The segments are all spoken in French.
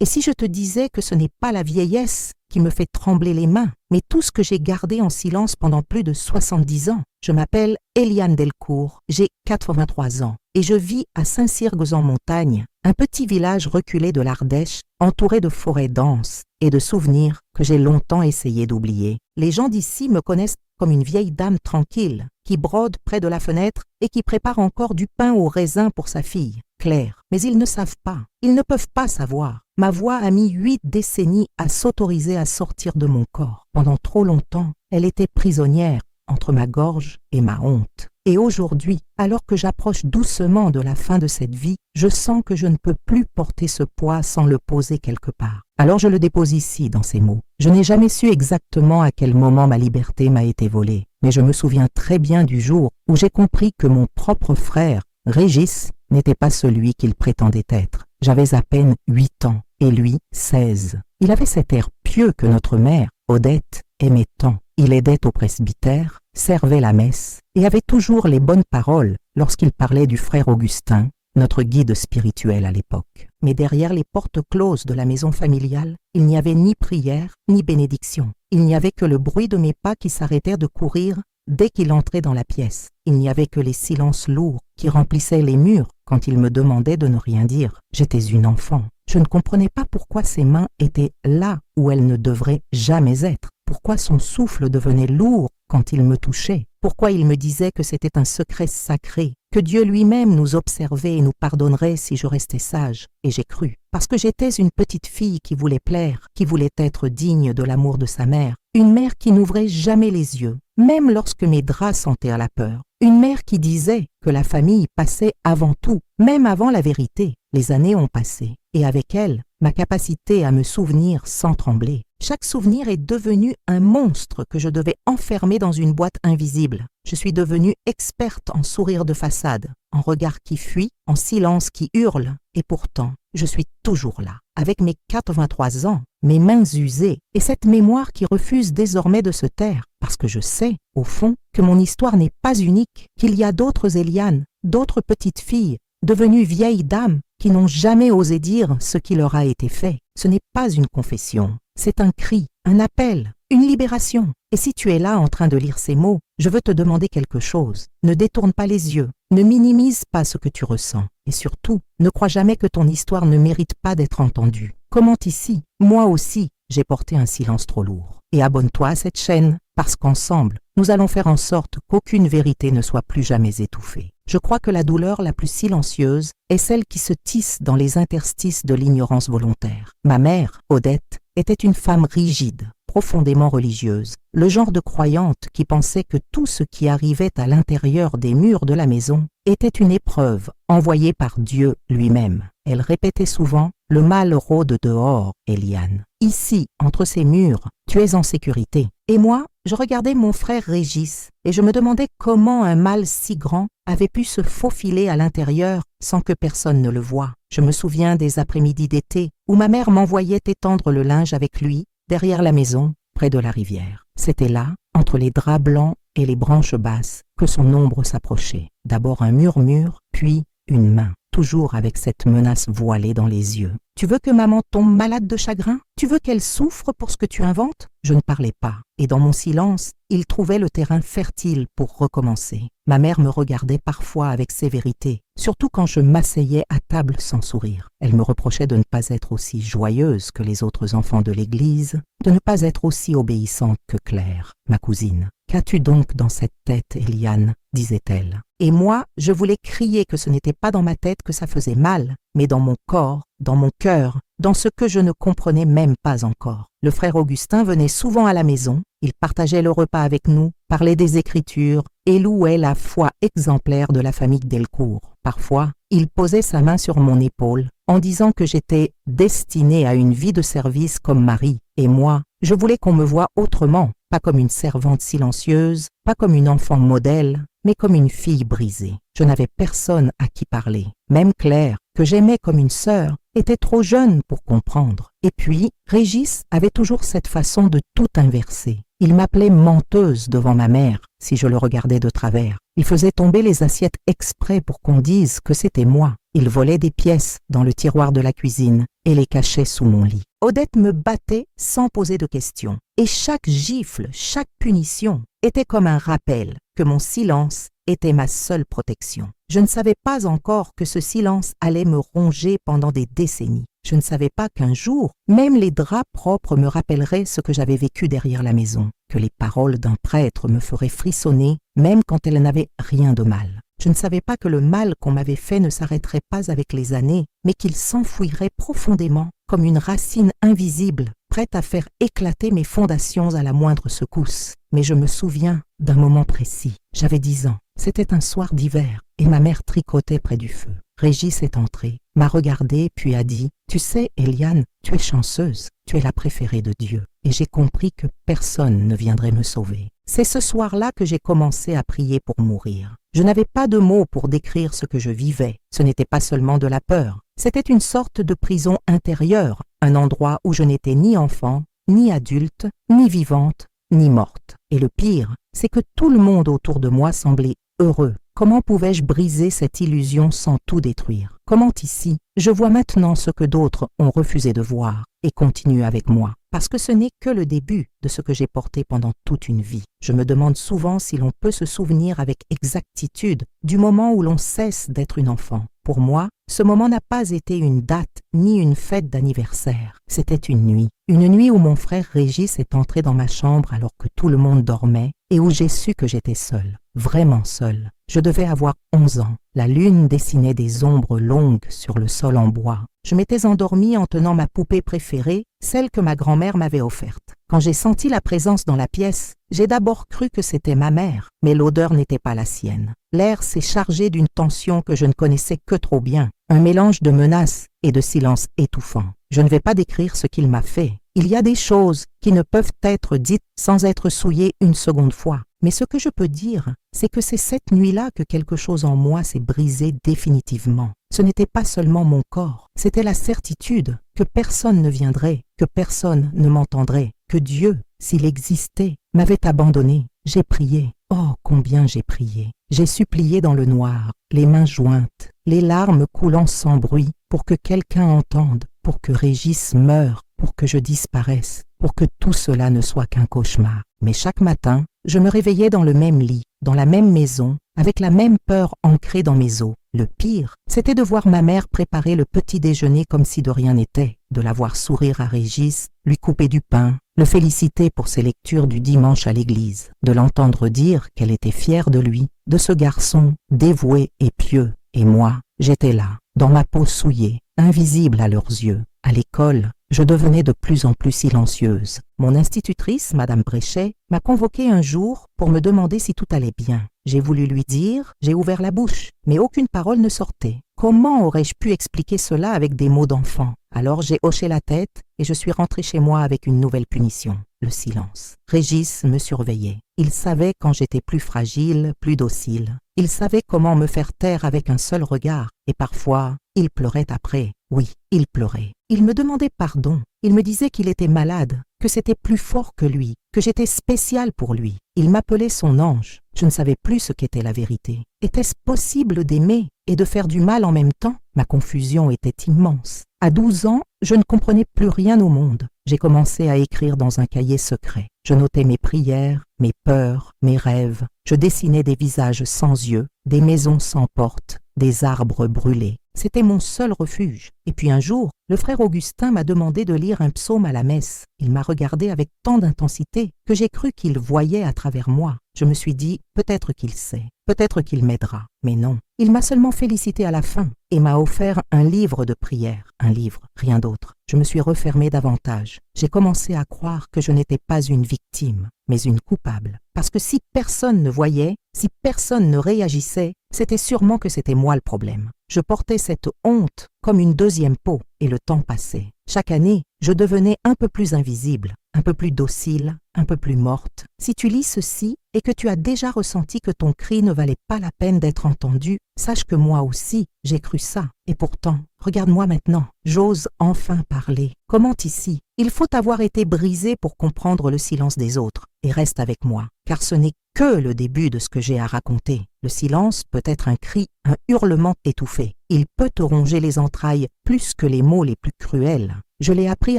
Et si je te disais que ce n'est pas la vieillesse qui me fait trembler les mains, mais tout ce que j'ai gardé en silence pendant plus de 70 ans. Je m'appelle Eliane Delcourt, j'ai 83 ans et je vis à Saint-Cyrgues-en-Montagne, un petit village reculé de l'Ardèche, entouré de forêts denses et de souvenirs que j'ai longtemps essayé d'oublier. Les gens d'ici me connaissent comme une vieille dame tranquille, qui brode près de la fenêtre et qui prépare encore du pain au raisin pour sa fille, Claire. Mais ils ne savent pas, ils ne peuvent pas savoir. Ma voix a mis 8 décennies à s'autoriser à sortir de mon corps. Pendant trop longtemps, elle était prisonnière entre ma gorge et ma honte. Et aujourd'hui, alors que j'approche doucement de la fin de cette vie, je sens que je ne peux plus porter ce poids sans le poser quelque part. Alors je le dépose ici, dans ces mots. Je n'ai jamais su exactement à quel moment ma liberté m'a été volée, mais je me souviens très bien du jour où j'ai compris que mon propre frère, Régis, n'était pas celui qu'il prétendait être. J'avais à peine 8 ans, et lui 16. Il avait cet air pieux que notre mère, Odette, aimait tant. Il aidait au presbytère, servait la messe et avait toujours les bonnes paroles lorsqu'il parlait du frère Augustin, notre guide spirituel à l'époque. Mais derrière les portes closes de la maison familiale, il n'y avait ni prière ni bénédiction. Il n'y avait que le bruit de mes pas qui s'arrêtèrent de courir dès qu'il entrait dans la pièce. Il n'y avait que les silences lourds qui remplissaient les murs quand il me demandait de ne rien dire. J'étais une enfant. Je ne comprenais pas pourquoi ses mains étaient là où elles ne devraient jamais être. Pourquoi son souffle devenait lourd quand il me touchait? Pourquoi il me disait que c'était un secret sacré, que Dieu lui-même nous observait et nous pardonnerait si je restais sage? Et j'ai cru, parce que j'étais une petite fille qui voulait plaire, qui voulait être digne de l'amour de sa mère, une mère qui n'ouvrait jamais les yeux, même lorsque mes draps sentaient la peur, une mère qui disait que la famille passait avant tout, même avant la vérité. Les années ont passé, et avec elles, ma capacité à me souvenir sans trembler. Chaque souvenir est devenu un monstre que je devais enfermer dans une boîte invisible. Je suis devenue experte en sourire de façade, en regard qui fuit, en silence qui hurle. Et pourtant, je suis toujours là, avec mes 83 ans, mes mains usées, et cette mémoire qui refuse désormais de se taire, parce que je sais, au fond, que mon histoire n'est pas unique, qu'il y a d'autres Eliane, d'autres petites filles, devenues vieilles dames, qui n'ont jamais osé dire ce qui leur a été fait. Ce n'est pas une confession, c'est un cri, un appel, une libération. Et si tu es là en train de lire ces mots, je veux te demander quelque chose. Ne détourne pas les yeux, ne minimise pas ce que tu ressens. Et surtout, ne crois jamais que ton histoire ne mérite pas d'être entendue. Commente ici, moi aussi, j'ai porté un silence trop lourd. Et abonne-toi à cette chaîne, parce qu'ensemble, nous allons faire en sorte qu'aucune vérité ne soit plus jamais étouffée. Je crois que la douleur la plus silencieuse est celle qui se tisse dans les interstices de l'ignorance volontaire. Ma mère, Odette, était une femme rigide, profondément religieuse, le genre de croyante qui pensait que tout ce qui arrivait à l'intérieur des murs de la maison était une épreuve envoyée par Dieu lui-même. Elle répétait souvent « Le mal rôde dehors, Eliane. Ici, entre ces murs, tu es en sécurité. » Et moi, je regardais mon frère Régis et je me demandais comment un mal si grand avait pu se faufiler à l'intérieur sans que personne ne le voie. Je me souviens des après-midi d'été où ma mère m'envoyait étendre le linge avec lui derrière la maison, près de la rivière. C'était là, entre les draps blancs et les branches basses, que son ombre s'approchait. D'abord un murmure, puis une main, toujours avec cette menace voilée dans les yeux. « Tu veux que maman tombe malade de chagrin? Tu veux qu'elle souffre pour ce que tu inventes ?» Je ne parlais pas, et dans mon silence, il trouvait le terrain fertile pour recommencer. Ma mère me regardait parfois avec sévérité, surtout quand je m'asseyais à table sans sourire. Elle me reprochait de ne pas être aussi joyeuse que les autres enfants de l'église, de ne pas être aussi obéissante que Claire, ma cousine. « Qu'as-tu donc dans cette tête, Eliane ?» disait-elle. Et moi, je voulais crier que ce n'était pas dans ma tête que ça faisait mal, mais dans mon corps, dans mon cœur, dans ce que je ne comprenais même pas encore. Le frère Augustin venait souvent à la maison, il partageait le repas avec nous, parlait des Écritures et louait la foi exemplaire de la famille Delcourt. Parfois, il posait sa main sur mon épaule en disant que j'étais destinée à une vie de service comme Marie. Et moi, je voulais qu'on me voie autrement, pas comme une servante silencieuse, pas comme une enfant modèle, mais comme une fille brisée. Je n'avais personne à qui parler. Même Claire, que j'aimais comme une sœur, était trop jeune pour comprendre. Et puis, Régis avait toujours cette façon de tout inverser. Il m'appelait menteuse devant ma mère si je le regardais de travers. Il faisait tomber les assiettes exprès pour qu'on dise que c'était moi. Il volait des pièces dans le tiroir de la cuisine et les cachait sous mon lit. Odette me battait sans poser de questions. Et chaque gifle, chaque punition était comme un rappel que mon silence était ma seule protection. Je ne savais pas encore que ce silence allait me ronger pendant des décennies. Je ne savais pas qu'un jour, même les draps propres me rappelleraient ce que j'avais vécu derrière la maison, que les paroles d'un prêtre me feraient frissonner, même quand elles n'avaient rien de mal. Je ne savais pas que le mal qu'on m'avait fait ne s'arrêterait pas avec les années, mais qu'il s'enfouirait profondément, comme une racine invisible, prête à faire éclater mes fondations à la moindre secousse. Mais je me souviens d'un moment précis. J'avais 10 ans. C'était un soir d'hiver, et ma mère tricotait près du feu. Régis est entré, m'a regardé puis a dit « Tu sais, Eliane, tu es chanceuse, tu es la préférée de Dieu. » Et j'ai compris que personne ne viendrait me sauver. C'est ce soir-là que j'ai commencé à prier pour mourir. Je n'avais pas de mots pour décrire ce que je vivais. Ce n'était pas seulement de la peur. C'était une sorte de prison intérieure, un endroit où je n'étais ni enfant, ni adulte, ni vivante, ni morte. Et le pire, c'est que tout le monde autour de moi semblait heureux. Comment pouvais-je briser cette illusion sans tout détruire? Comment ici, je vois maintenant ce que d'autres ont refusé de voir et continuent avec moi? Parce que ce n'est que le début de ce que j'ai porté pendant toute une vie. Je me demande souvent si l'on peut se souvenir avec exactitude du moment où l'on cesse d'être une enfant. Pour moi, ce moment n'a pas été une date ni une fête d'anniversaire. C'était une nuit où mon frère Régis est entré dans ma chambre alors que tout le monde dormait et où j'ai su que j'étais seule, vraiment seule. Je devais avoir 11 ans. La lune dessinait des ombres longues sur le sol en bois. Je m'étais endormie en tenant ma poupée préférée, celle que ma grand-mère m'avait offerte. Quand j'ai senti la présence dans la pièce, j'ai d'abord cru que c'était ma mère, mais l'odeur n'était pas la sienne. L'air s'est chargé d'une tension que je ne connaissais que trop bien, un mélange de menaces et de silence étouffant. Je ne vais pas décrire ce qu'il m'a fait. Il y a des choses qui ne peuvent être dites sans être souillées une seconde fois. Mais ce que je peux dire, c'est que c'est cette nuit-là que quelque chose en moi s'est brisé définitivement. Ce n'était pas seulement mon corps, c'était la certitude que personne ne viendrait, que personne ne m'entendrait, que Dieu, s'il existait, m'avait abandonné. J'ai prié. Oh, combien j'ai prié. J'ai supplié dans le noir, les mains jointes, les larmes coulant sans bruit, pour que quelqu'un entende, pour que Régis meure, pour que je disparaisse, pour que tout cela ne soit qu'un cauchemar. Mais chaque matin, je me réveillais dans le même lit, dans la même maison, avec la même peur ancrée dans mes os. Le pire, c'était de voir ma mère préparer le petit déjeuner comme si de rien n'était, de la voir sourire à Régis, lui couper du pain, le féliciter pour ses lectures du dimanche à l'église, de l'entendre dire qu'elle était fière de lui, de ce garçon dévoué et pieux. Et moi, j'étais là, dans ma peau souillée, invisible à leurs yeux. À l'école, je devenais de plus en plus silencieuse. Mon institutrice, Madame Bréchet, m'a convoquée un jour pour me demander si tout allait bien. J'ai voulu lui dire, j'ai ouvert la bouche, mais aucune parole ne sortait. Comment aurais-je pu expliquer cela avec des mots d'enfant? Alors j'ai hoché la tête et je suis rentrée chez moi avec une nouvelle punition, le silence. Régis me surveillait. Il savait quand j'étais plus fragile, plus docile. Il savait comment me faire taire avec un seul regard. Et parfois, il pleurait après. Oui, il pleurait. Il me demandait pardon. Il me disait qu'il était malade, que c'était plus fort que lui, que j'étais spéciale pour lui. Il m'appelait son ange. Je ne savais plus ce qu'était la vérité. Était-ce possible d'aimer et de faire du mal en même temps? Ma confusion était immense. À 12 ans, je ne comprenais plus rien au monde. J'ai commencé à écrire dans un cahier secret. Je notais mes prières, mes peurs, mes rêves. Je dessinais des visages sans yeux, des maisons sans porte, des arbres brûlés. C'était mon seul refuge. Et puis un jour, le frère Augustin m'a demandé de lire un psaume à la messe. Il m'a regardé avec tant d'intensité que j'ai cru qu'il voyait à travers moi. Je me suis dit, peut-être qu'il sait, peut-être qu'il m'aidera. Mais non, il m'a seulement félicité à la fin et m'a offert un livre de prières. Un livre, rien d'autre. Je me suis refermée davantage. J'ai commencé à croire que je n'étais pas une victime, mais une coupable. Parce que si personne ne voyait, si personne ne réagissait, c'était sûrement que c'était moi le problème. Je portais cette honte comme une deuxième peau et le temps passait. Chaque année, je devenais un peu plus invisible. un peu plus docile, un peu plus morte. Si tu lis ceci et que tu as déjà ressenti que ton cri ne valait pas la peine d'être entendu, sache que moi aussi, j'ai cru ça. Et pourtant, regarde-moi maintenant, j'ose enfin parler. Comment ici? Il faut avoir été brisé pour comprendre le silence des autres. Et reste avec moi, car ce n'est que le début de ce que j'ai à raconter. Le silence peut être un cri, un hurlement étouffé. Il peut te ronger les entrailles plus que les mots les plus cruels. Je l'ai appris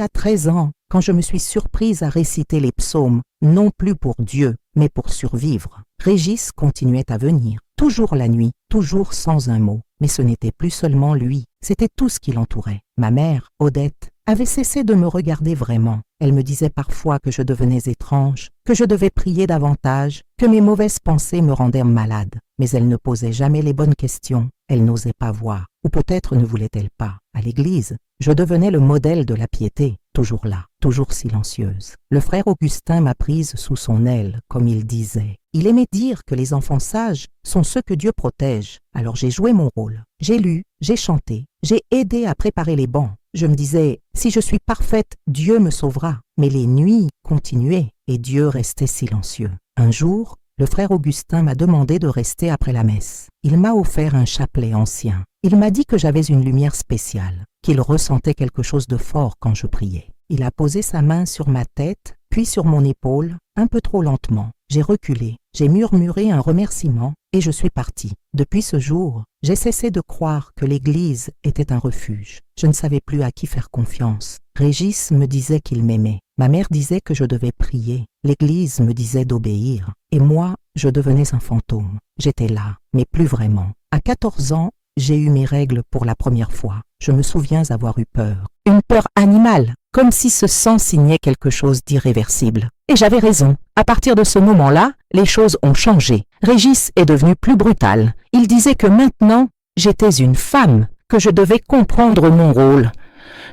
à 13 ans, quand je me suis surprise à réciter les psaumes, non plus pour Dieu, mais pour survivre. Régis continuait à venir, toujours la nuit, toujours sans un mot. Mais ce n'était plus seulement lui, c'était tout ce qui l'entourait. Ma mère, Odette, avait cessé de me regarder vraiment. Elle me disait parfois que je devenais étrange, que je devais prier davantage, que mes mauvaises pensées me rendaient malade. Mais elle ne posait jamais les bonnes questions, elle n'osait pas voir. Ou peut-être ne voulait-elle pas. À l'église, je devenais le modèle de la piété, toujours là, toujours silencieuse. Le frère Augustin m'a prise sous son aile, comme il disait. Il aimait dire que les enfants sages sont ceux que Dieu protège. Alors j'ai joué mon rôle. J'ai lu, j'ai chanté, j'ai aidé à préparer les bancs. Je me disais, si je suis parfaite, Dieu me sauvera. Mais les nuits continuaient et Dieu restait silencieux. Un jour, le frère Augustin m'a demandé de rester après la messe. Il m'a offert un chapelet ancien. Il m'a dit que j'avais une lumière spéciale, qu'il ressentait quelque chose de fort quand je priais. Il a posé sa main sur ma tête, puis sur mon épaule, un peu trop lentement. J'ai reculé, j'ai murmuré un remerciement et je suis partie. Depuis ce jour, j'ai cessé de croire que l'Église était un refuge. Je ne savais plus à qui faire confiance. Régis me disait qu'il m'aimait. Ma mère disait que je devais prier. L'Église me disait d'obéir. Et moi, je devenais un fantôme. J'étais là, mais plus vraiment. À 14 ans, j'ai eu mes règles pour la première fois. Je me souviens avoir eu peur. Une peur animale, comme si ce sang signait quelque chose d'irréversible. Et j'avais raison. À partir de ce moment-là, les choses ont changé. Régis est devenu plus brutal. Il disait que maintenant, j'étais une femme, que je devais comprendre mon rôle.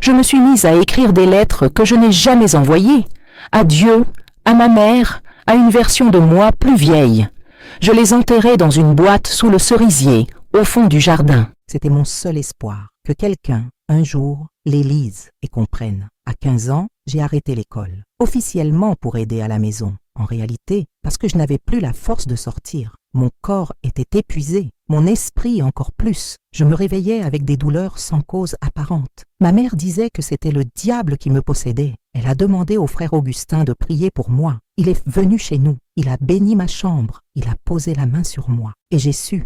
Je me suis mise à écrire des lettres que je n'ai jamais envoyées. À Dieu, à ma mère, à une version de moi plus vieille. Je les enterrais dans une boîte sous le cerisier, au fond du jardin. C'était mon seul espoir, que quelqu'un, un jour, les lise et comprenne. À 15 ans, j'ai arrêté l'école, officiellement pour aider à la maison. En réalité, parce que je n'avais plus la force de sortir. Mon corps était épuisé, mon esprit encore plus. Je me réveillais avec des douleurs sans cause apparente. Ma mère disait que c'était le diable qui me possédait. Elle a demandé au frère Augustin de prier pour moi. Il est venu chez nous. Il a béni ma chambre. Il a posé la main sur moi. Et j'ai su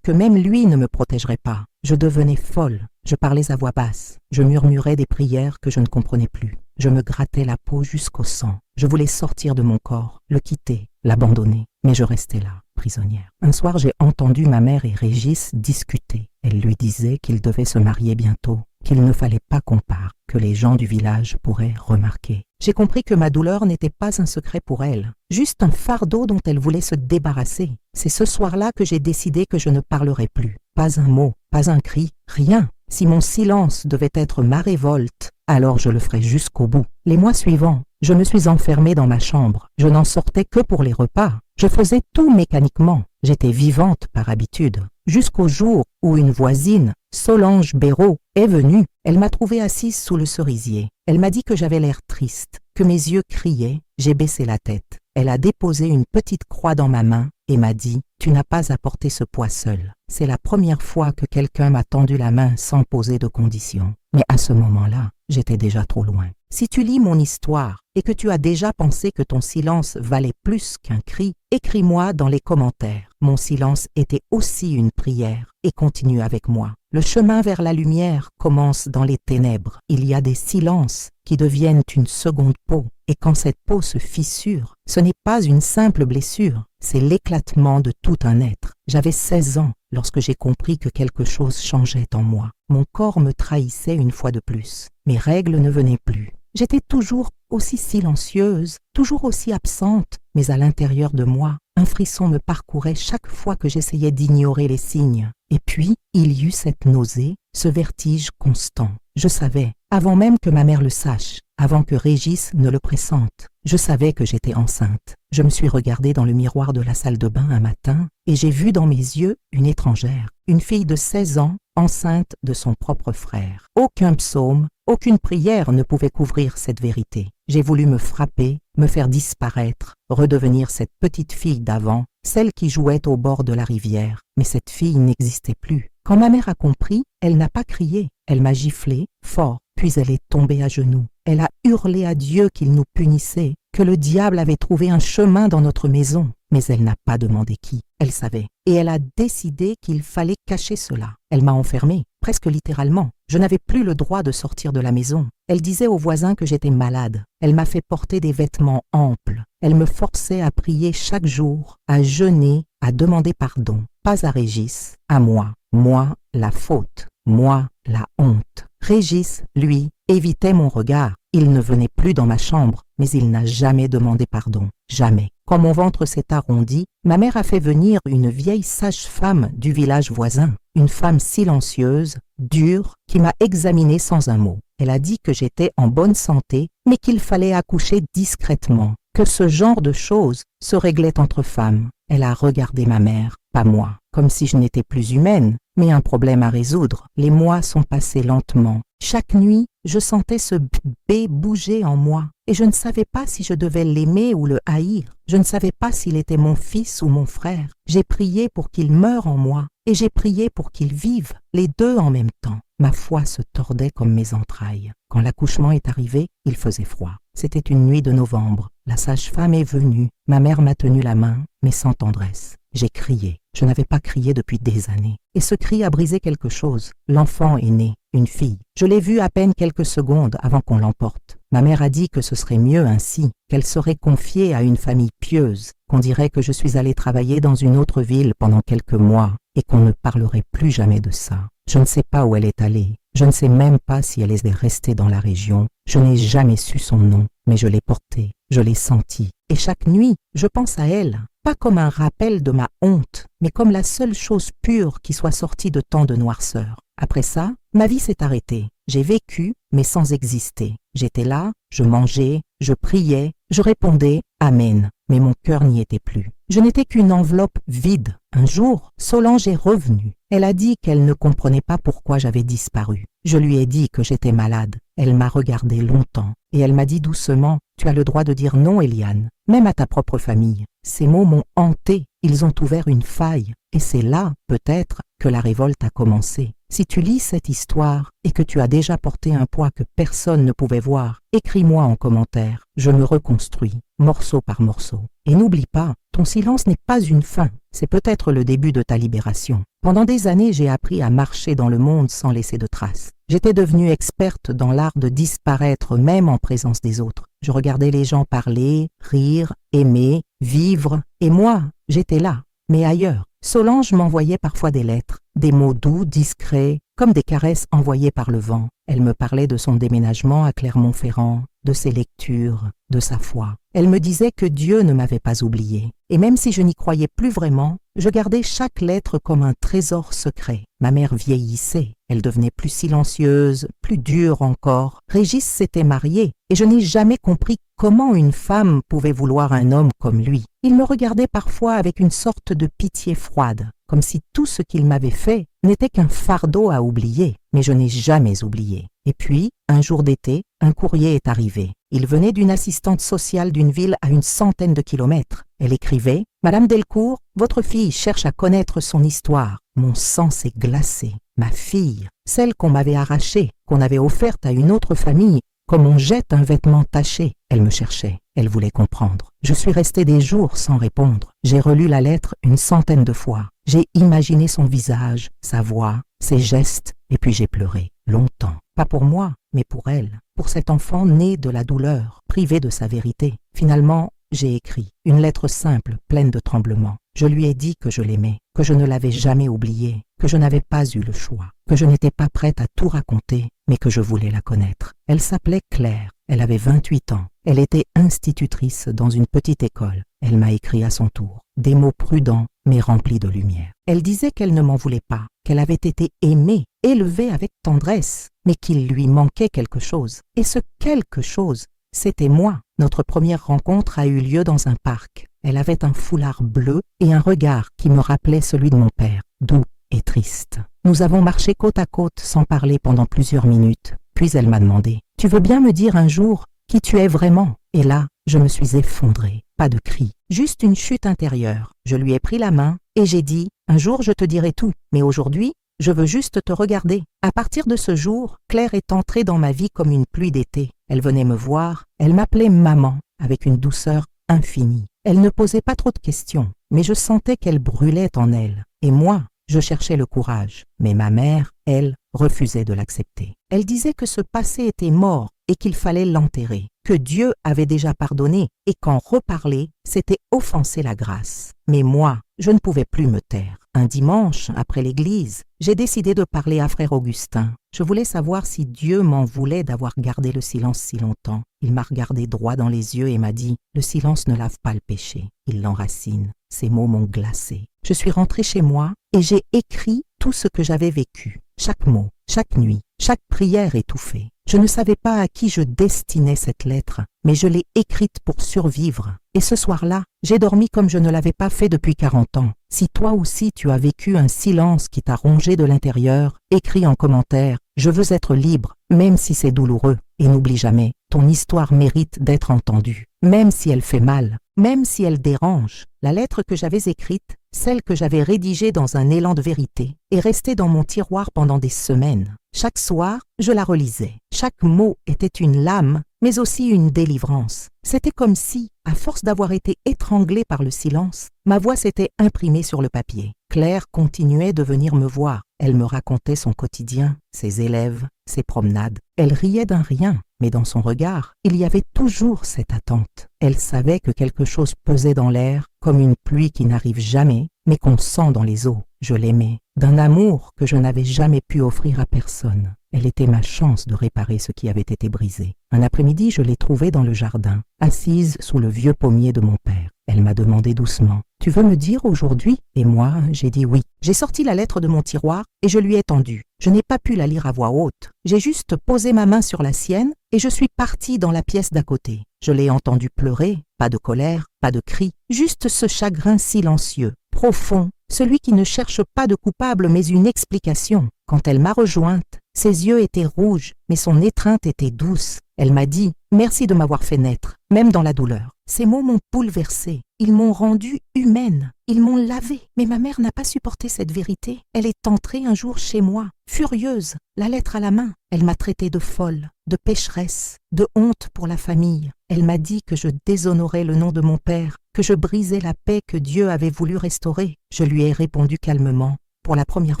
que même lui ne me protégerait pas. Je devenais folle. Je parlais à voix basse. Je murmurais des prières que je ne comprenais plus. Je me grattais la peau jusqu'au sang. Je voulais sortir de mon corps, le quitter, l'abandonner. Mais je restais là, prisonnière. Un soir, j'ai entendu ma mère et Régis discuter. Elle lui disait qu'ils devaient se marier bientôt, qu'il ne fallait pas qu'on parte, que les gens du village pourraient remarquer. J'ai compris que ma douleur n'était pas un secret pour elle, juste un fardeau dont elle voulait se débarrasser. C'est ce soir-là que j'ai décidé que je ne parlerais plus. Pas un mot, pas un cri, rien. Si mon silence devait être ma révolte, alors je le ferais jusqu'au bout. Les mois suivants, je me suis enfermée dans ma chambre. Je n'en sortais que pour les repas. Je faisais tout mécaniquement. J'étais vivante par habitude. Jusqu'au jour où une voisine, Solange Béraud, est venue. Elle m'a trouvée assise sous le cerisier. Elle m'a dit que j'avais l'air triste, que mes yeux criaient. J'ai baissé la tête. Elle a déposé une petite croix dans ma main et m'a dit « Tu n'as pas à porter ce poids seul. » C'est la première fois que quelqu'un m'a tendu la main sans poser de conditions. Mais à ce moment-là, j'étais déjà trop loin. Si tu lis mon histoire et que tu as déjà pensé que ton silence valait plus qu'un cri, écris-moi dans les commentaires. Mon silence était aussi une prière et continue avec moi. Le chemin vers la lumière commence dans les ténèbres. Il y a des silences qui deviennent une seconde peau. Et quand cette peau se fissure, ce n'est pas une simple blessure, c'est l'éclatement de tout un être. J'avais 16 ans lorsque j'ai compris que quelque chose changeait en moi. Mon corps me trahissait une fois de plus. Mes règles ne venaient plus. J'étais toujours aussi silencieuse, toujours aussi absente, mais à l'intérieur de moi, un frisson me parcourait chaque fois que j'essayais d'ignorer les signes. Et puis, il y eut cette nausée, ce vertige constant. Je savais, avant même que ma mère le sache, avant que Régis ne le pressente, je savais que j'étais enceinte. Je me suis regardée dans le miroir de la salle de bain un matin et j'ai vu dans mes yeux une étrangère, une fille de 16 ans, enceinte de son propre frère. Aucun psaume, Aucune prière ne pouvait couvrir cette vérité. J'ai voulu me frapper, me faire disparaître, redevenir cette petite fille d'avant, celle qui jouait au bord de la rivière. Mais cette fille n'existait plus. Quand ma mère a compris, elle n'a pas crié. Elle m'a giflé, fort, puis elle est tombée à genoux. Elle a hurlé à Dieu qu'il nous punissait, que le diable avait trouvé un chemin dans notre maison. Mais elle n'a pas demandé qui. Elle savait. Et elle a décidé qu'il fallait cacher cela. Elle m'a enfermée, presque littéralement. Je n'avais plus le droit de sortir de la maison. Elle disait aux voisins que j'étais malade. Elle m'a fait porter des vêtements amples. Elle me forçait à prier chaque jour, à jeûner, à demander pardon. Pas à Régis, à moi. Moi, la faute. Moi, la honte. Régis, lui, évitait mon regard. Il ne venait plus dans ma chambre, mais il n'a jamais demandé pardon. Jamais. Quand mon ventre s'est arrondi, ma mère a fait venir une vieille sage-femme du village voisin, une femme silencieuse, dure, qui m'a examinée sans un mot. Elle a dit que j'étais en bonne santé, mais qu'il fallait accoucher discrètement, que ce genre de choses se réglait entre femmes. Elle a regardé ma mère, pas moi, comme si je n'étais plus humaine, mais un problème à résoudre. Les mois sont passés lentement. Chaque nuit, je sentais ce bébé bouger en moi, et je ne savais pas si je devais l'aimer ou le haïr. Je ne savais pas s'il était mon fils ou mon frère. J'ai prié pour qu'il meure en moi, et j'ai prié pour qu'il vive, les deux en même temps. Ma foi se tordait comme mes entrailles. Quand l'accouchement est arrivé, il faisait froid. C'était une nuit de novembre. La sage-femme est venue. Ma mère m'a tenu la main, mais sans tendresse. J'ai crié. Je n'avais pas crié depuis des années. Et ce cri a brisé quelque chose. L'enfant est né, une fille. Je l'ai vue à peine quelques secondes avant qu'on l'emporte. Ma mère a dit que ce serait mieux ainsi, qu'elle serait confiée à une famille pieuse, qu'on dirait que je suis allée travailler dans une autre ville pendant quelques mois et qu'on ne parlerait plus jamais de ça. Je ne sais pas où elle est allée. Je ne sais même pas si elle est restée dans la région. Je n'ai jamais su son nom, mais je l'ai portée, je l'ai sentie. Et chaque nuit, je pense à elle, pas comme un rappel de ma honte, mais comme la seule chose pure qui soit sortie de tant de noirceur. Après ça, ma vie s'est arrêtée. J'ai vécu, mais sans exister. J'étais là, je mangeais, je priais, je répondais « Amen », mais mon cœur n'y était plus. Je n'étais qu'une enveloppe vide. Un jour, Solange est revenue. Elle a dit qu'elle ne comprenait pas pourquoi j'avais disparu. Je lui ai dit que j'étais malade. Elle m'a regardé longtemps et elle m'a dit doucement « Tu as le droit de dire non, Eliane, même à ta propre famille. » Ces mots m'ont hanté. Ils ont ouvert une faille. Et c'est là, peut-être, que la révolte a commencé. Si tu lis cette histoire et que tu as déjà porté un poids que personne ne pouvait voir, écris-moi en commentaire. Je me reconstruis, morceau par morceau. Et n'oublie pas, ton silence n'est pas une fin. C'est peut-être le début de ta libération. Pendant des années, j'ai appris à marcher dans le monde sans laisser de traces. J'étais devenue experte dans l'art de disparaître même en présence des autres. Je regardais les gens parler, rire, aimer, vivre. Et moi, j'étais là, mais ailleurs. Solange m'envoyait parfois des lettres, des mots doux, discrets, comme des caresses envoyées par le vent. Elle me parlait de son déménagement à Clermont-Ferrand, de ses lectures, de sa foi. Elle me disait que Dieu ne m'avait pas oubliée. Et même si je n'y croyais plus vraiment, je gardais chaque lettre comme un trésor secret. Ma mère vieillissait, elle devenait plus silencieuse, plus dure encore. Régis s'était marié, et je n'ai jamais compris comment une femme pouvait vouloir un homme comme lui. Il me regardait parfois avec une sorte de pitié froide, comme si tout ce qu'il m'avait fait n'était qu'un fardeau à oublier. Mais je n'ai jamais oublié. Et puis, un jour d'été, un courrier est arrivé. Il venait d'une assistante sociale d'une ville à 100 de kilomètres. Elle écrivait « Madame Delcourt, votre fille cherche à connaître son histoire. » Mon sang s'est glacé. Ma fille, celle qu'on m'avait arrachée, qu'on avait offerte à une autre famille, comme on jette un vêtement taché. Elle me cherchait. Elle voulait comprendre. Je suis restée des jours sans répondre. J'ai relu la lettre 100 de fois. J'ai imaginé son visage, sa voix, ses gestes, et puis j'ai pleuré. Longtemps. Pas pour moi, mais pour elle. Pour cet enfant né de la douleur, privé de sa vérité. Finalement, j'ai écrit une lettre simple, pleine de tremblements. Je lui ai dit que je l'aimais, que je ne l'avais jamais oubliée, que je n'avais pas eu le choix, que je n'étais pas prête à tout raconter, mais que je voulais la connaître. Elle s'appelait Claire. Elle avait 28 ans. Elle était institutrice dans une petite école. Elle m'a écrit à son tour. Des mots prudents, mais remplis de lumière. Elle disait qu'elle ne m'en voulait pas, qu'elle avait été aimée, élevée avec tendresse, mais qu'il lui manquait quelque chose. Et ce quelque chose, c'était moi. Notre première rencontre a eu lieu dans un parc. Elle avait un foulard bleu et un regard qui me rappelait celui de mon père, doux et triste. Nous avons marché côte à côte sans parler pendant plusieurs minutes. Puis elle m'a demandé « Tu veux bien me dire un jour qui tu es vraiment ?» Et là, je me suis effondrée. Pas de cri, juste une chute intérieure. Je lui ai pris la main et j'ai dit « Un jour je te dirai tout, mais aujourd'hui, je veux juste te regarder. » À partir de ce jour, Claire est entrée dans ma vie comme une pluie d'été. Elle venait me voir, elle m'appelait maman avec une douceur infinie. Elle ne posait pas trop de questions, mais je sentais qu'elle brûlait en elle. Et moi, je cherchais le courage. Mais ma mère, elle, refusait de l'accepter. Elle disait que ce passé était mort et qu'il fallait l'enterrer, que Dieu avait déjà pardonné et qu'en reparler, c'était offenser la grâce. Mais moi, je ne pouvais plus me taire. Un dimanche, après l'église, j'ai décidé de parler à frère Augustin. Je voulais savoir si Dieu m'en voulait d'avoir gardé le silence si longtemps. Il m'a regardé droit dans les yeux et m'a dit « Le silence ne lave pas le péché, il l'enracine. » Ces mots m'ont glacée. Je suis rentrée chez moi et j'ai écrit tout ce que j'avais vécu. Chaque mot, chaque nuit, chaque prière étouffée. Je ne savais pas à qui je destinais cette lettre, mais je l'ai écrite pour survivre. Et ce soir-là, j'ai dormi comme je ne l'avais pas fait depuis 40 ans. Si toi aussi tu as vécu un silence qui t'a rongé de l'intérieur, écris en commentaire « Je veux être libre, même si c'est douloureux. » Et n'oublie jamais, ton histoire mérite d'être entendue, même si elle fait mal, même si elle dérange. La lettre que j'avais écrite, celle que j'avais rédigée dans un élan de vérité, est restée dans mon tiroir pendant des semaines. Chaque soir, je la relisais. Chaque mot était une lame, mais aussi une délivrance. C'était comme si, à force d'avoir été étranglée par le silence, ma voix s'était imprimée sur le papier. Claire continuait de venir me voir. Elle me racontait son quotidien, ses élèves, ses promenades. Elle riait d'un rien, mais dans son regard, il y avait toujours cette attente. Elle savait que quelque chose pesait dans l'air, comme une pluie qui n'arrive jamais, mais qu'on sent dans les eaux. Je l'aimais, d'un amour que je n'avais jamais pu offrir à personne. Elle était ma chance de réparer ce qui avait été brisé. Un après-midi, je l'ai trouvée dans le jardin, assise sous le vieux pommier de mon père. Elle m'a demandé doucement « Tu veux me dire aujourd'hui ?» Et moi, j'ai dit oui. J'ai sorti la lettre de mon tiroir et je lui ai tendue. Je n'ai pas pu la lire à voix haute. J'ai juste posé ma main sur la sienne et je suis partie dans la pièce d'à côté. Je l'ai entendue pleurer, pas de colère, pas de cri, juste ce chagrin silencieux, profond, celui qui ne cherche pas de coupable mais une explication. Quand elle m'a rejointe, ses yeux étaient rouges, mais son étreinte était douce. Elle m'a dit « Merci de m'avoir fait naître, même dans la douleur. » Ces mots m'ont bouleversée. Ils m'ont rendue humaine. Ils m'ont lavée. Mais ma mère n'a pas supporté cette vérité. Elle est entrée un jour chez moi, furieuse, la lettre à la main. Elle m'a traitée de folle, de pécheresse, de honte pour la famille. Elle m'a dit que je déshonorais le nom de mon père, que je brisais la paix que Dieu avait voulu restaurer. Je lui ai répondu calmement. Pour la première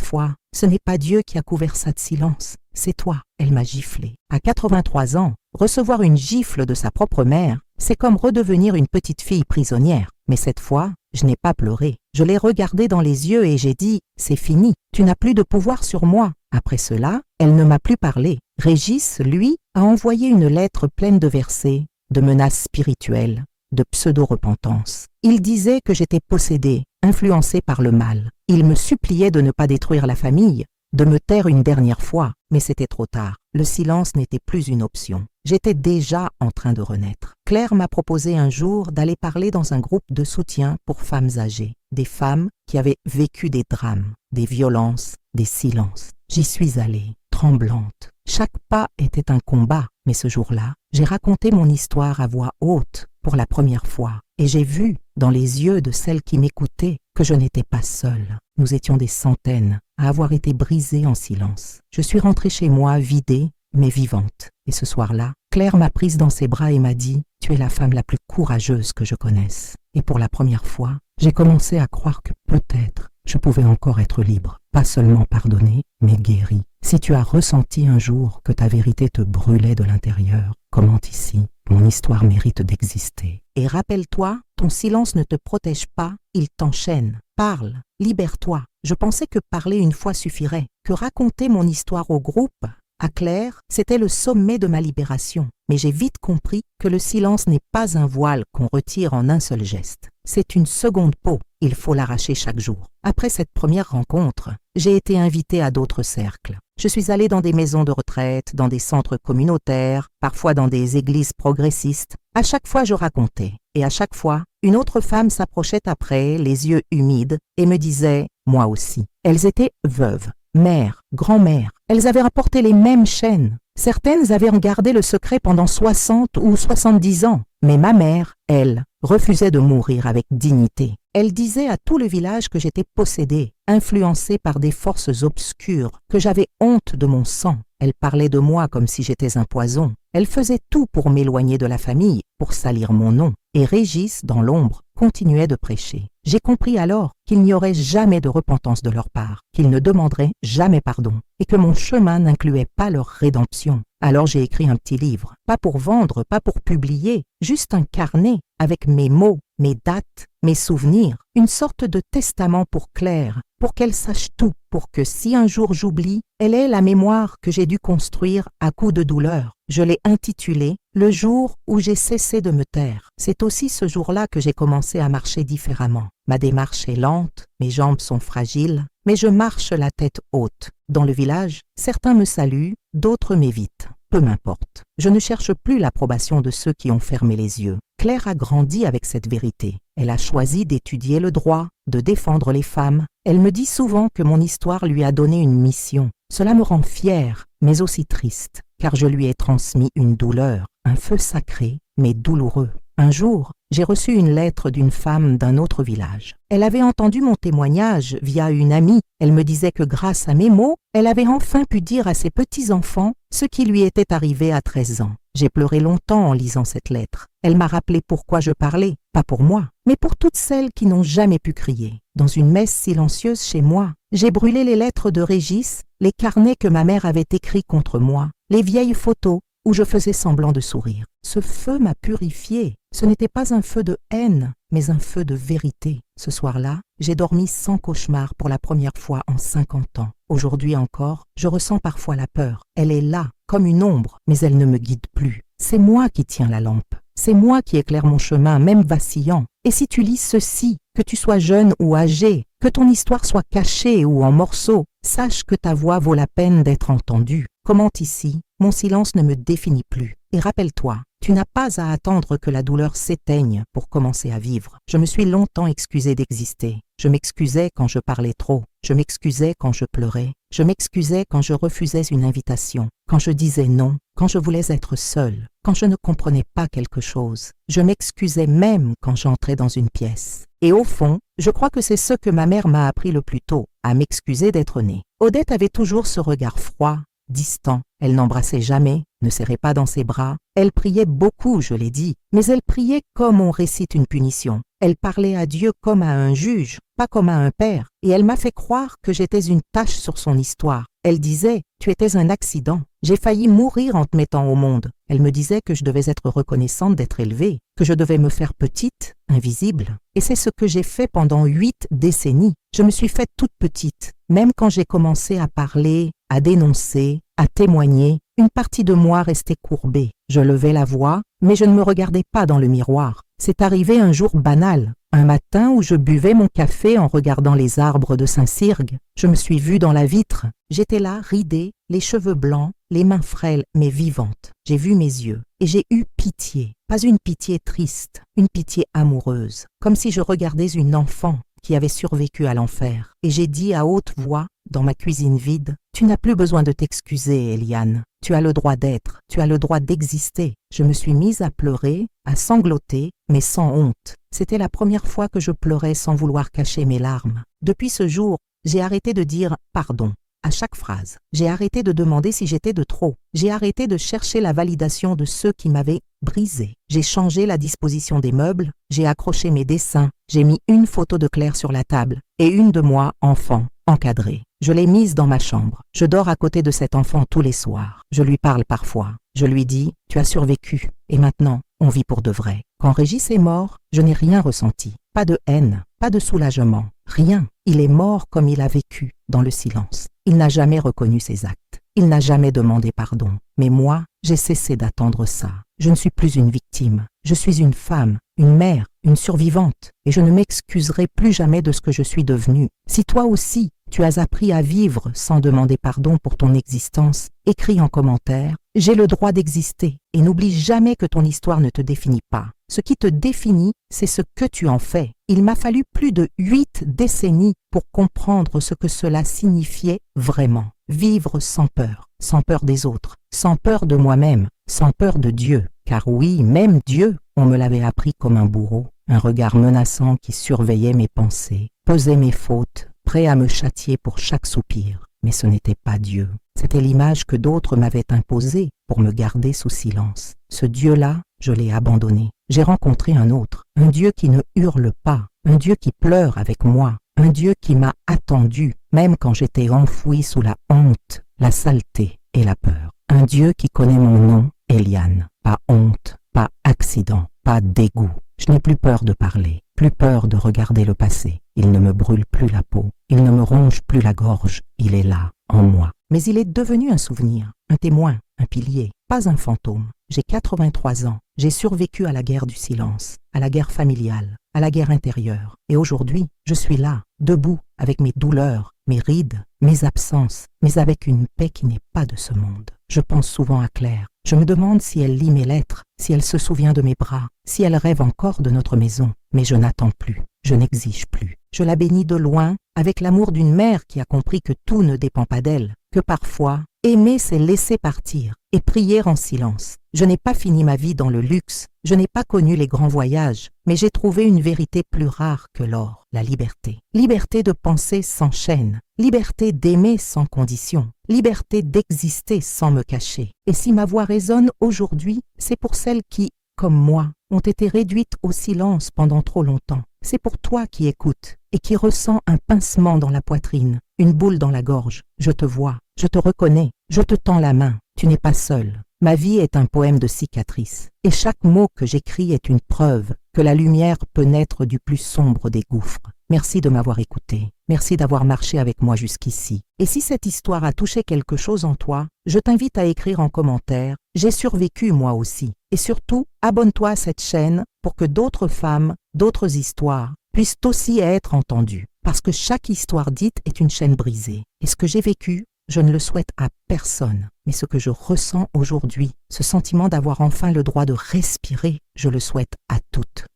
fois, ce n'est pas Dieu qui a couvert ça de silence, c'est toi. Elle m'a giflé. À 83 ans, recevoir une gifle de sa propre mère, c'est comme redevenir une petite fille prisonnière. Mais cette fois, je n'ai pas pleuré. Je l'ai regardée dans les yeux et j'ai dit « C'est fini, tu n'as plus de pouvoir sur moi ». Après cela, elle ne m'a plus parlé. Régis, lui, a envoyé une lettre pleine de versets, de menaces spirituelles, de pseudo-repentance. Il disait que j'étais possédée, influencée par le mal. Il me suppliait de ne pas détruire la famille, de me taire une dernière fois, mais c'était trop tard. Le silence n'était plus une option. J'étais déjà en train de renaître. Claire m'a proposé un jour d'aller parler dans un groupe de soutien pour femmes âgées, des femmes qui avaient vécu des drames, des violences, des silences. J'y suis allée, tremblante. Chaque pas était un combat, mais ce jour-là, j'ai raconté mon histoire à voix haute pour la première fois, et j'ai vu, dans les yeux de celles qui m'écoutaient, que je n'étais pas seule. Nous étions des centaines à avoir été brisées en silence. Je suis rentrée chez moi vidée, mais vivante. Et ce soir-là, Claire m'a prise dans ses bras et m'a dit « Tu es la femme la plus courageuse que je connaisse. » Et pour la première fois, j'ai commencé à croire que peut-être je pouvais encore être libre. Pas seulement pardonnée, mais guérie. Si tu as ressenti un jour que ta vérité te brûlait de l'intérieur, commente ici. Mon histoire mérite d'exister. Et rappelle-toi, ton silence ne te protège pas, il t'enchaîne. Parle, libère-toi. Je pensais que parler une fois suffirait, que raconter mon histoire au groupe, à Claire, c'était le sommet de ma libération. Mais j'ai vite compris que le silence n'est pas un voile qu'on retire en un seul geste. C'est une seconde peau, il faut l'arracher chaque jour. Après cette première rencontre, j'ai été invitée à d'autres cercles. Je suis allée dans des maisons de retraite, dans des centres communautaires, parfois dans des églises progressistes. À chaque fois, je racontais. Et à chaque fois, une autre femme s'approchait après, les yeux humides, et me disait « moi aussi ». Elles étaient veuves, mères, grand-mères. Elles avaient rapporté les mêmes chaînes. Certaines avaient en gardé le secret pendant 60 ou 70 ans. Mais ma mère, elle, refusait de mourir avec dignité. Elle disait à tout le village que j'étais possédée, influencée par des forces obscures, que j'avais honte de mon sang. Elle parlait de moi comme si j'étais un poison. Elle faisait tout pour m'éloigner de la famille, pour salir mon nom. Et Régis, dans l'ombre, continuait de prêcher. J'ai compris alors qu'il n'y aurait jamais de repentance de leur part, qu'ils ne demanderaient jamais pardon, et que mon chemin n'incluait pas leur rédemption. Alors j'ai écrit un petit livre, pas pour vendre, pas pour publier, juste un carnet avec mes mots, mes dates, mes souvenirs, une sorte de testament pour Claire, pour qu'elle sache tout, pour que si un jour j'oublie, elle ait la mémoire que j'ai dû construire à coups de douleur. Je l'ai intitulé « Le jour où j'ai cessé de me taire ». C'est aussi ce jour-là que j'ai commencé à marcher différemment. Ma démarche est lente, mes jambes sont fragiles, mais je marche la tête haute. Dans le village, certains me saluent, d'autres m'évitent. Peu m'importe. Je ne cherche plus l'approbation de ceux qui ont fermé les yeux. Claire a grandi avec cette vérité. Elle a choisi d'étudier le droit, de défendre les femmes. Elle me dit souvent que mon histoire lui a donné une mission. Cela me rend fière, mais aussi triste, car je lui ai transmis une douleur, un feu sacré, mais douloureux. Un jour, j'ai reçu une lettre d'une femme d'un autre village. Elle avait entendu mon témoignage via une amie. Elle me disait que grâce à mes mots, elle avait enfin pu dire à ses petits-enfants ce qui lui était arrivé à 13 ans. J'ai pleuré longtemps en lisant cette lettre. Elle m'a rappelé pourquoi je parlais, pas pour moi, mais pour toutes celles qui n'ont jamais pu crier. Dans une messe silencieuse chez moi, j'ai brûlé les lettres de Régis, les carnets que ma mère avait écrits contre moi, les vieilles photos où je faisais semblant de sourire. Ce feu m'a purifié. Ce n'était pas un feu de haine, mais un feu de vérité. Ce soir-là, j'ai dormi sans cauchemar pour la première fois en 50 ans. Aujourd'hui encore, je ressens parfois la peur. Elle est là, comme une ombre, mais elle ne me guide plus. C'est moi qui tiens la lampe. C'est moi qui éclaire mon chemin, même vacillant. Et si tu lis ceci, que tu sois jeune ou âgé, que ton histoire soit cachée ou en morceaux, sache que ta voix vaut la peine d'être entendue. Commente ici, mon silence ne me définit plus. Et rappelle-toi, tu n'as pas à attendre que la douleur s'éteigne pour commencer à vivre. Je me suis longtemps excusée d'exister. Je m'excusais quand je parlais trop. Je m'excusais quand je pleurais. Je m'excusais quand je refusais une invitation. Quand je disais non. Quand je voulais être seule. Quand je ne comprenais pas quelque chose. Je m'excusais même quand j'entrais dans une pièce. Et au fond, je crois que c'est ce que ma mère m'a appris le plus tôt, à m'excuser d'être née. Odette avait toujours ce regard froid, distant. Elle n'embrassait jamais, ne serrait pas dans ses bras. Elle priait beaucoup, je l'ai dit, mais elle priait comme on récite une punition. Elle parlait à Dieu comme à un juge, pas comme à un père, et elle m'a fait croire que j'étais une tache sur son histoire. Elle disait « Tu étais un accident. J'ai failli mourir en te mettant au monde. » Elle me disait que je devais être reconnaissante d'être élevée, que je devais me faire petite, invisible. Et c'est ce que j'ai fait pendant 8 décennies. Je me suis faite toute petite. Même quand j'ai commencé à parler, à dénoncer, à témoigner, une partie de moi restait courbée. Je levais la voix, mais je ne me regardais pas dans le miroir. C'est arrivé un jour banal, un matin où je buvais mon café en regardant les arbres de Saint-Cyrgue. Je me suis vue dans la vitre. J'étais là, ridée, les cheveux blancs, les mains frêles mais vivantes. J'ai vu mes yeux et j'ai eu pitié. Pas une pitié triste, une pitié amoureuse, comme si je regardais une enfant qui avait survécu à l'enfer. Et j'ai dit à haute voix, dans ma cuisine vide, « Tu n'as plus besoin de t'excuser, Eliane. Tu as le droit d'être, tu as le droit d'exister. » Je me suis mise à pleurer, à sangloter, mais sans honte. C'était la première fois que je pleurais sans vouloir cacher mes larmes. Depuis ce jour, j'ai arrêté de dire « pardon » à chaque phrase. J'ai arrêté de demander si j'étais de trop. J'ai arrêté de chercher la validation de ceux qui m'avaient brisé. J'ai changé la disposition des meubles, j'ai accroché mes dessins, j'ai mis une photo de Claire sur la table et une de moi, enfant, encadrée. Je l'ai mise dans ma chambre. Je dors à côté de cet enfant tous les soirs. Je lui parle parfois. Je lui dis « Tu as survécu et maintenant, on vit pour de vrai. » Quand Régis est mort, je n'ai rien ressenti. Pas de haine, pas de soulagement, rien. Il est mort comme il a vécu, dans le silence. Il n'a jamais reconnu ses actes. Il n'a jamais demandé pardon. Mais moi, j'ai cessé d'attendre ça. Je ne suis plus une victime. Je suis une femme, une mère, une survivante. Et je ne m'excuserai plus jamais de ce que je suis devenue. Si toi aussi, tu as appris à vivre sans demander pardon pour ton existence, écris en commentaire « J'ai le droit d'exister » et n'oublie jamais que ton histoire ne te définit pas. Ce qui te définit, c'est ce que tu en fais. Il m'a fallu plus de 8 décennies pour comprendre ce que cela signifiait vraiment. vivre sans peur des autres, sans peur de moi-même, sans peur de Dieu. Car oui, même Dieu, on me l'avait appris comme un bourreau, un regard menaçant qui surveillait mes pensées, pesait mes fautes, prêt à me châtier pour chaque soupir. Mais ce n'était pas Dieu. C'était l'image que d'autres m'avaient imposée pour me garder sous silence. Ce Dieu-là, je l'ai abandonné. J'ai rencontré un autre, un Dieu qui ne hurle pas, un Dieu qui pleure avec moi, un Dieu qui m'a attendu, même quand j'étais enfoui sous la honte, la saleté et la peur. Un Dieu qui connaît mon nom, Eliane. Pas honte, pas accident, pas dégoût. Je n'ai plus peur de parler, plus peur de regarder le passé. Il ne me brûle plus la peau, il ne me ronge plus la gorge, il est là, en moi. Mais il est devenu un souvenir, un témoin, un pilier, pas un fantôme. J'ai 83 ans, j'ai survécu à la guerre du silence, à la guerre familiale, à la guerre intérieure. Et aujourd'hui, je suis là, debout, avec mes douleurs, mes rides, mes absences, mais avec une paix qui n'est pas de ce monde. Je pense souvent à Claire. Je me demande si elle lit mes lettres, si elle se souvient de mes bras, si elle rêve encore de notre maison. Mais je n'attends plus, je n'exige plus. Je la bénis de loin, avec l'amour d'une mère qui a compris que tout ne dépend pas d'elle, que parfois, aimer c'est laisser partir et prier en silence. Je n'ai pas fini ma vie dans le luxe, je n'ai pas connu les grands voyages, mais j'ai trouvé une vérité plus rare que l'or, la liberté. Liberté de penser sans chaîne, liberté d'aimer sans condition, liberté d'exister sans me cacher. Et si ma voix résonne aujourd'hui, c'est pour celles qui, comme moi, ont été réduites au silence pendant trop longtemps. C'est pour toi qui écoutes et qui ressens un pincement dans la poitrine, une boule dans la gorge. Je te vois, je te reconnais, je te tends la main. Tu n'es pas seul. Ma vie est un poème de cicatrices, et chaque mot que j'écris est une preuve que la lumière peut naître du plus sombre des gouffres. Merci de m'avoir écouté. Merci d'avoir marché avec moi jusqu'ici. Et si cette histoire a touché quelque chose en toi, je t'invite à écrire en commentaire « J'ai survécu moi aussi ». Et surtout, abonne-toi à cette chaîne pour que d'autres femmes, d'autres histoires puissent aussi être entendues. Parce que chaque histoire dite est une chaîne brisée. Et ce que j'ai vécu, je ne le souhaite à personne. Mais ce que je ressens aujourd'hui, ce sentiment d'avoir enfin le droit de respirer, je le souhaite à toutes.